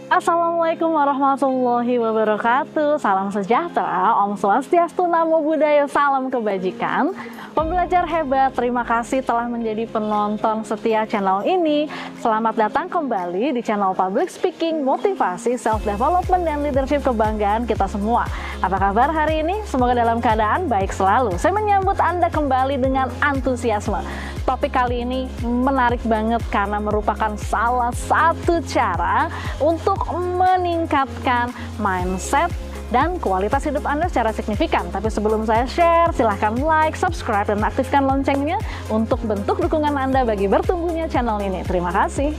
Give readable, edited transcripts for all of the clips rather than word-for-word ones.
Assalamualaikum warahmatullahi wabarakatuh. Salam sejahtera, Om Swastiastu, Namo Buddhaya, salam kebajikan. Pembelajar hebat, terima kasih telah menjadi penonton setia channel ini. Selamat datang kembali di channel Public Speaking, Motivasi, Self Development, dan Leadership, kebanggaan kita semua. Apa kabar hari ini? Semoga dalam keadaan baik selalu. Saya menyambut Anda kembali dengan antusiasme. Topik kali ini menarik banget karena merupakan salah satu cara untuk meningkatkan mindset dan kualitas hidup Anda secara signifikan. Tapi sebelum saya share, silahkan like, subscribe, dan aktifkan loncengnya untuk bentuk dukungan Anda bagi bertumbuhnya channel ini. Terima kasih.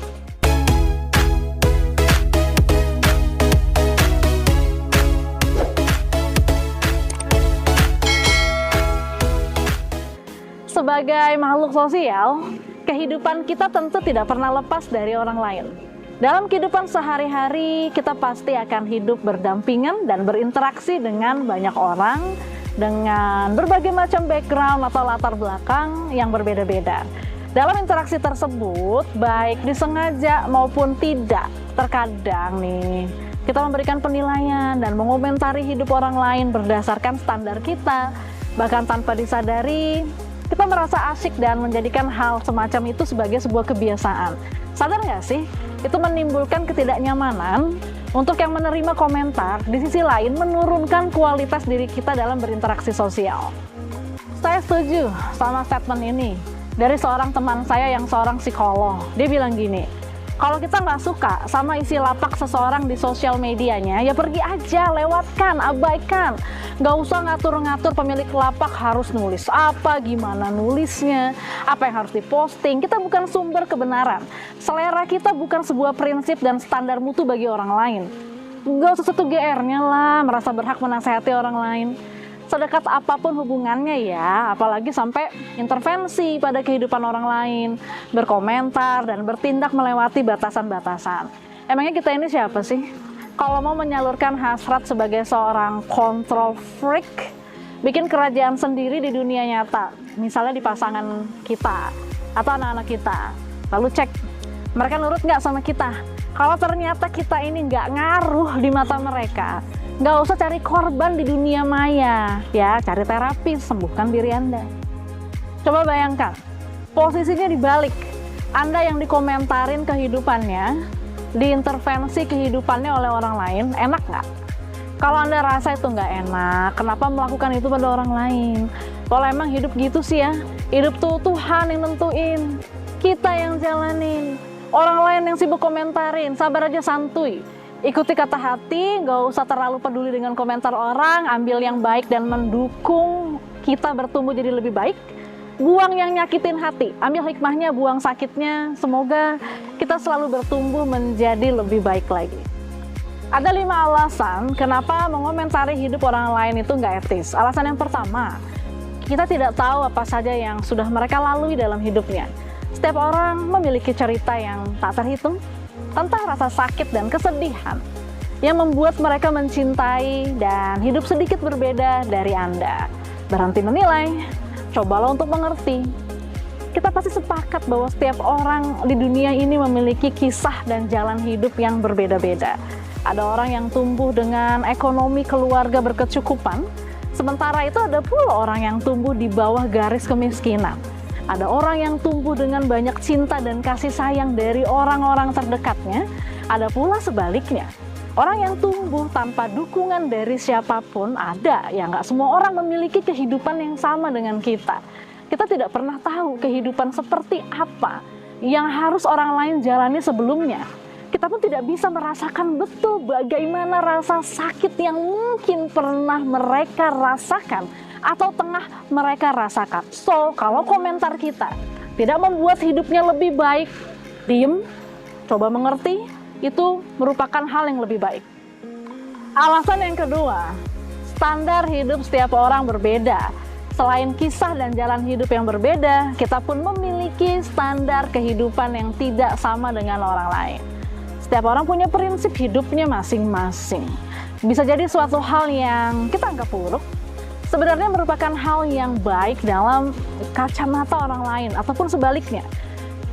Sebagai makhluk sosial, kehidupan kita tentu tidak pernah lepas dari orang lain. Dalam kehidupan sehari-hari, kita pasti akan hidup berdampingan dan berinteraksi dengan banyak orang dengan berbagai macam background atau latar belakang yang berbeda-beda. Dalam interaksi tersebut, baik disengaja maupun tidak, terkadang nih kita memberikan penilaian dan mengomentari hidup orang lain berdasarkan standar kita. Bahkan tanpa disadari, kita merasa asyik dan menjadikan hal semacam itu sebagai sebuah kebiasaan. Sadar nggak sih? Itu menimbulkan ketidaknyamanan untuk yang menerima komentar, di sisi lain menurunkan kualitas diri kita dalam berinteraksi sosial. Saya setuju sama statement ini dari seorang teman saya yang seorang psikolog. Dia bilang gini, kalau kita nggak suka sama isi lapak seseorang di sosial medianya, ya pergi aja, lewatkan, abaikan. Nggak usah ngatur-ngatur pemilik lapak harus nulis apa, gimana nulisnya, apa yang harus diposting. Kita bukan sumber kebenaran. Selera kita bukan sebuah prinsip dan standar mutu bagi orang lain. Nggak usah satu GR-nya lah, merasa berhak menasehati orang lain. Sedekat apapun hubungannya ya, apalagi sampai intervensi pada kehidupan orang lain, berkomentar dan bertindak melewati batasan-batasan. Emangnya kita ini siapa sih? Kalau mau menyalurkan hasrat sebagai seorang control freak, bikin kerajaan sendiri di dunia nyata, misalnya di pasangan kita atau anak-anak kita, lalu cek mereka nurut nggak sama kita. Kalau ternyata kita ini nggak ngaruh di mata mereka, nggak usah cari korban di dunia maya, ya cari terapi, sembuhkan diri Anda. Coba bayangkan, posisinya dibalik, Anda yang dikomentarin kehidupannya, diintervensi kehidupannya oleh orang lain, enak nggak? Kalau Anda rasa itu nggak enak, kenapa melakukan itu pada orang lain? Kalau emang hidup gitu sih ya, hidup tuh Tuhan yang nentuin, kita yang jalanin. Orang lain yang sibuk komentarin, sabar aja, santuy. Ikuti kata hati, nggak usah terlalu peduli dengan komentar orang, ambil yang baik dan mendukung kita bertumbuh jadi lebih baik. Buang yang nyakitin hati, ambil hikmahnya, buang sakitnya. Semoga kita selalu bertumbuh menjadi lebih baik lagi. Ada 5 alasan kenapa mengomentari hidup orang lain itu nggak etis. Alasan yang pertama, kita tidak tahu apa saja yang sudah mereka lalui dalam hidupnya. Setiap orang memiliki cerita yang tak terhitung tentang rasa sakit dan kesedihan yang membuat mereka mencintai dan hidup sedikit berbeda dari Anda. Berhenti menilai, cobalah untuk mengerti. Kita pasti sepakat bahwa setiap orang di dunia ini memiliki kisah dan jalan hidup yang berbeda-beda. Ada orang yang tumbuh dengan ekonomi keluarga berkecukupan, sementara itu ada pula orang yang tumbuh di bawah garis kemiskinan. Ada orang yang tumbuh dengan banyak cinta dan kasih sayang dari orang-orang terdekatnya. Ada pula sebaliknya, orang yang tumbuh tanpa dukungan dari siapapun. Ada ya, nggak semua orang memiliki kehidupan yang sama dengan kita. Kita tidak pernah tahu kehidupan seperti apa yang harus orang lain jalani sebelumnya. Kita pun tidak bisa merasakan betul bagaimana rasa sakit yang mungkin pernah mereka rasakan atau tengah mereka rasakan. So, kalau komentar kita tidak membuat hidupnya lebih baik, diem, coba mengerti, itu merupakan hal yang lebih baik. Alasan yang kedua, standar hidup setiap orang berbeda. Selain kisah dan jalan hidup yang berbeda, kita pun memiliki standar kehidupan yang tidak sama dengan orang lain. Setiap orang punya prinsip hidupnya masing-masing. Bisa jadi suatu hal yang kita anggap buruk, sebenarnya merupakan hal yang baik dalam kacamata orang lain, ataupun sebaliknya.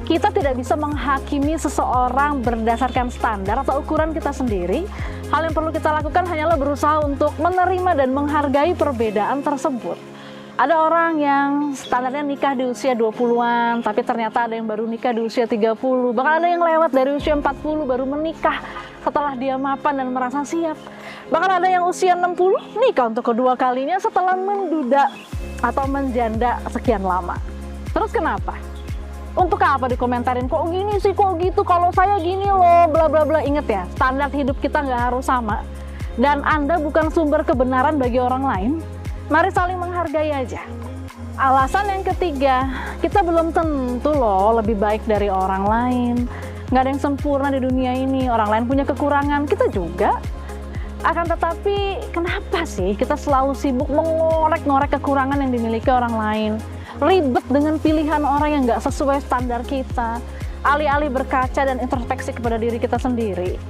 Kita tidak bisa menghakimi seseorang berdasarkan standar atau ukuran kita sendiri. Hal yang perlu kita lakukan hanyalah berusaha untuk menerima dan menghargai perbedaan tersebut. Ada orang yang standarnya nikah di usia 20-an, tapi ternyata ada yang baru nikah di usia 30, bahkan ada yang lewat dari usia 40 baru menikah setelah dia mapan dan merasa siap. Bahkan ada yang usia 60 nikah untuk kedua kalinya setelah menduda atau menjanda sekian lama. Terus kenapa? Untuk apa dikomentarin, kok gini sih, kok gitu, kalau saya gini loh, bla bla bla. Ingat ya, standar hidup kita nggak harus sama. Dan Anda bukan sumber kebenaran bagi orang lain. Mari saling menghargai aja. Alasan yang ketiga, kita belum tentu loh lebih baik dari orang lain. Nggak ada yang sempurna di dunia ini, orang lain punya kekurangan, kita juga. Akan tetapi, kenapa sih kita selalu sibuk mengorek-ngorek kekurangan yang dimiliki orang lain? Ribet dengan pilihan orang yang nggak sesuai standar kita, alih-alih berkaca dan introspeksi kepada diri kita sendiri.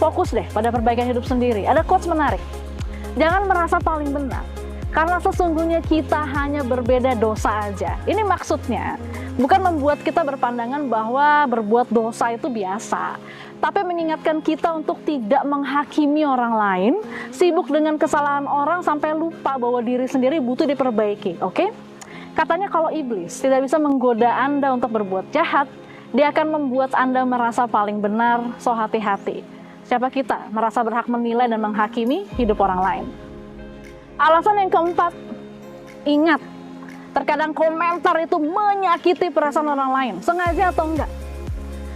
Fokus deh pada perbaikan hidup sendiri. Ada quotes menarik, jangan merasa paling benar, karena sesungguhnya kita hanya berbeda dosa aja. Ini maksudnya bukan membuat kita berpandangan bahwa berbuat dosa itu biasa, tapi mengingatkan kita untuk tidak menghakimi orang lain, sibuk dengan kesalahan orang sampai lupa bahwa diri sendiri butuh diperbaiki, oke? Katanya kalau iblis tidak bisa menggoda Anda untuk berbuat jahat, dia akan membuat Anda merasa paling benar, so hati-hati. Siapa kita merasa berhak menilai dan menghakimi hidup orang lain? Alasan yang keempat, ingat, terkadang komentar itu menyakiti perasaan orang lain, sengaja atau enggak.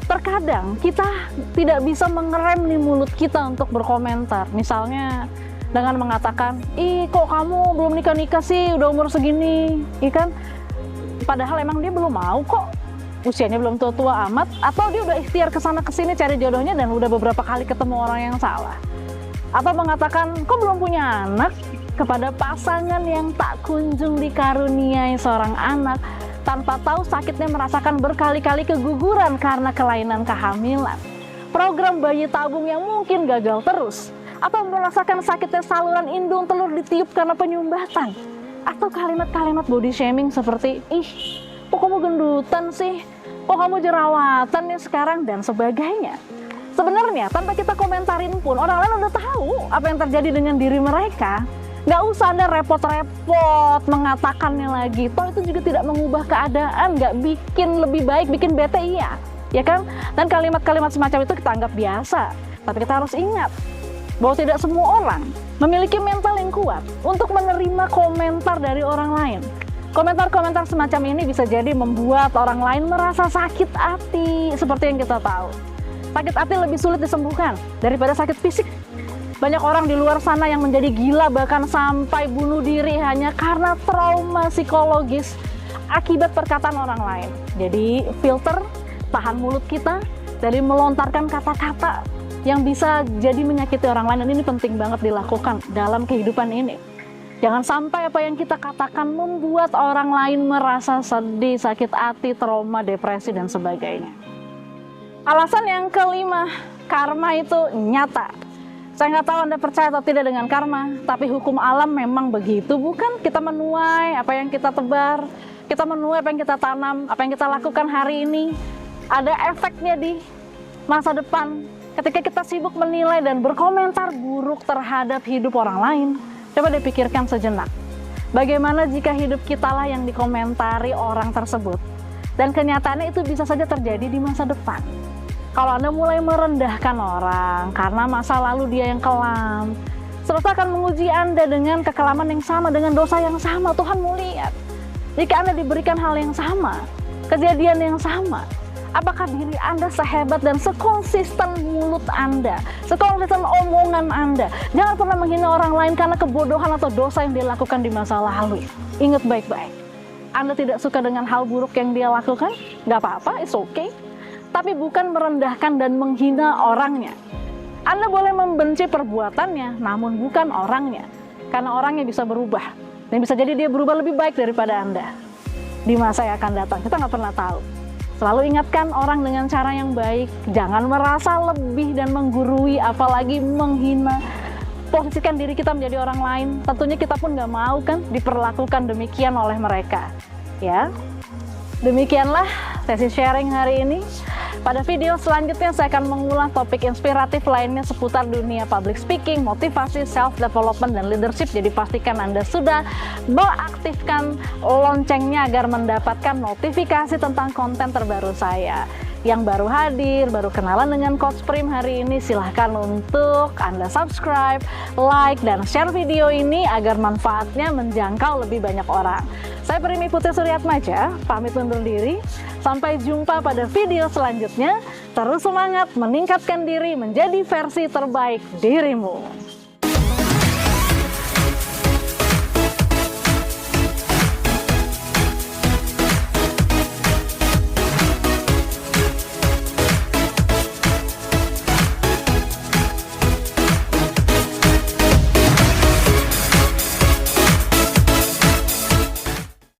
Terkadang kita tidak bisa mengerem nih mulut kita untuk berkomentar, misalnya dengan mengatakan, ih kok kamu belum nikah-nikah sih, udah umur segini, iya kan? Padahal emang dia belum mau kok, usianya belum tua-tua amat, atau dia udah ikhtiar kesana kesini cari jodohnya dan udah beberapa kali ketemu orang yang salah. Atau mengatakan, kok belum punya anak, kepada pasangan yang tak kunjung dikaruniai seorang anak, tanpa tahu sakitnya merasakan berkali-kali keguguran karena kelainan kehamilan. Program bayi tabung yang mungkin gagal terus, atau merasakan sakitnya saluran indung telur ditiup karena penyumbatan, atau kalimat-kalimat body shaming seperti, ih kok kamu gendutan sih, kok kamu jerawatan nih sekarang, dan sebagainya. Sebenarnya tanpa kita komentarin pun orang lain udah tahu apa yang terjadi dengan diri mereka. Nggak usah Anda repot-repot mengatakannya lagi, toh itu juga tidak mengubah keadaan, nggak bikin lebih baik, bikin bete iya, ya kan? Dan kalimat-kalimat semacam itu kita anggap biasa, tapi kita harus ingat bahwa tidak semua orang memiliki mental yang kuat untuk menerima komentar dari orang lain. Komentar-komentar semacam ini bisa jadi membuat orang lain merasa sakit hati, seperti yang kita tahu. Sakit hati lebih sulit disembuhkan daripada sakit fisik. Banyak orang di luar sana yang menjadi gila bahkan sampai bunuh diri hanya karena trauma psikologis akibat perkataan orang lain. Jadi filter, tahan mulut kita dari melontarkan kata-kata yang bisa jadi menyakiti orang lain, dan ini penting banget dilakukan dalam kehidupan ini. Jangan sampai apa yang kita katakan membuat orang lain merasa sedih, sakit hati, trauma, depresi, dan sebagainya. Alasan yang kelima, karma itu nyata. Saya nggak tahu Anda percaya atau tidak dengan karma, tapi hukum alam memang begitu, bukan? Kita menuai apa yang kita tebar, kita menuai apa yang kita tanam, apa yang kita lakukan hari ini, ada efeknya di masa depan. Ketika kita sibuk menilai dan berkomentar buruk terhadap hidup orang lain, coba dipikirkan sejenak. Bagaimana jika hidup kita lah yang dikomentari orang tersebut? Dan kenyataannya itu bisa saja terjadi di masa depan. Kalau Anda mulai merendahkan orang karena masa lalu dia yang kelam, semesta akan menguji Anda dengan kekelaman yang sama, dengan dosa yang sama. Tuhan mau lihat, jika Anda diberikan hal yang sama, kejadian yang sama, apakah diri Anda sehebat dan sekonsisten mulut Anda, sekonsisten omongan Anda? Jangan pernah menghina orang lain karena kebodohan atau dosa yang dia lakukan di masa lalu. Ingat baik-baik, Anda tidak suka dengan hal buruk yang dia lakukan? Nggak apa-apa, it's okay. Tapi bukan merendahkan dan menghina orangnya. Anda boleh membenci perbuatannya, namun bukan orangnya. Karena orangnya bisa berubah. Dan bisa jadi dia berubah lebih baik daripada Anda di masa yang akan datang. Kita nggak pernah tahu. Selalu ingatkan orang dengan cara yang baik. Jangan merasa lebih dan menggurui, apalagi menghina. Posisikan diri kita menjadi orang lain. Tentunya kita pun nggak mau kan diperlakukan demikian oleh mereka. Ya. Demikianlah sesi sharing hari ini. Pada video selanjutnya saya akan mengulas topik inspiratif lainnya seputar dunia public speaking, motivasi, self-development, dan leadership. Jadi pastikan Anda sudah mengaktifkan loncengnya agar mendapatkan notifikasi tentang konten terbaru saya. Yang baru hadir, baru kenalan dengan Coach Prim hari ini, silahkan untuk Anda subscribe, like, dan share video ini agar manfaatnya menjangkau lebih banyak orang. Saya Primi Putri Suryatmaja, pamit undur diri. Sampai jumpa pada video selanjutnya. Terus semangat meningkatkan diri menjadi versi terbaik dirimu.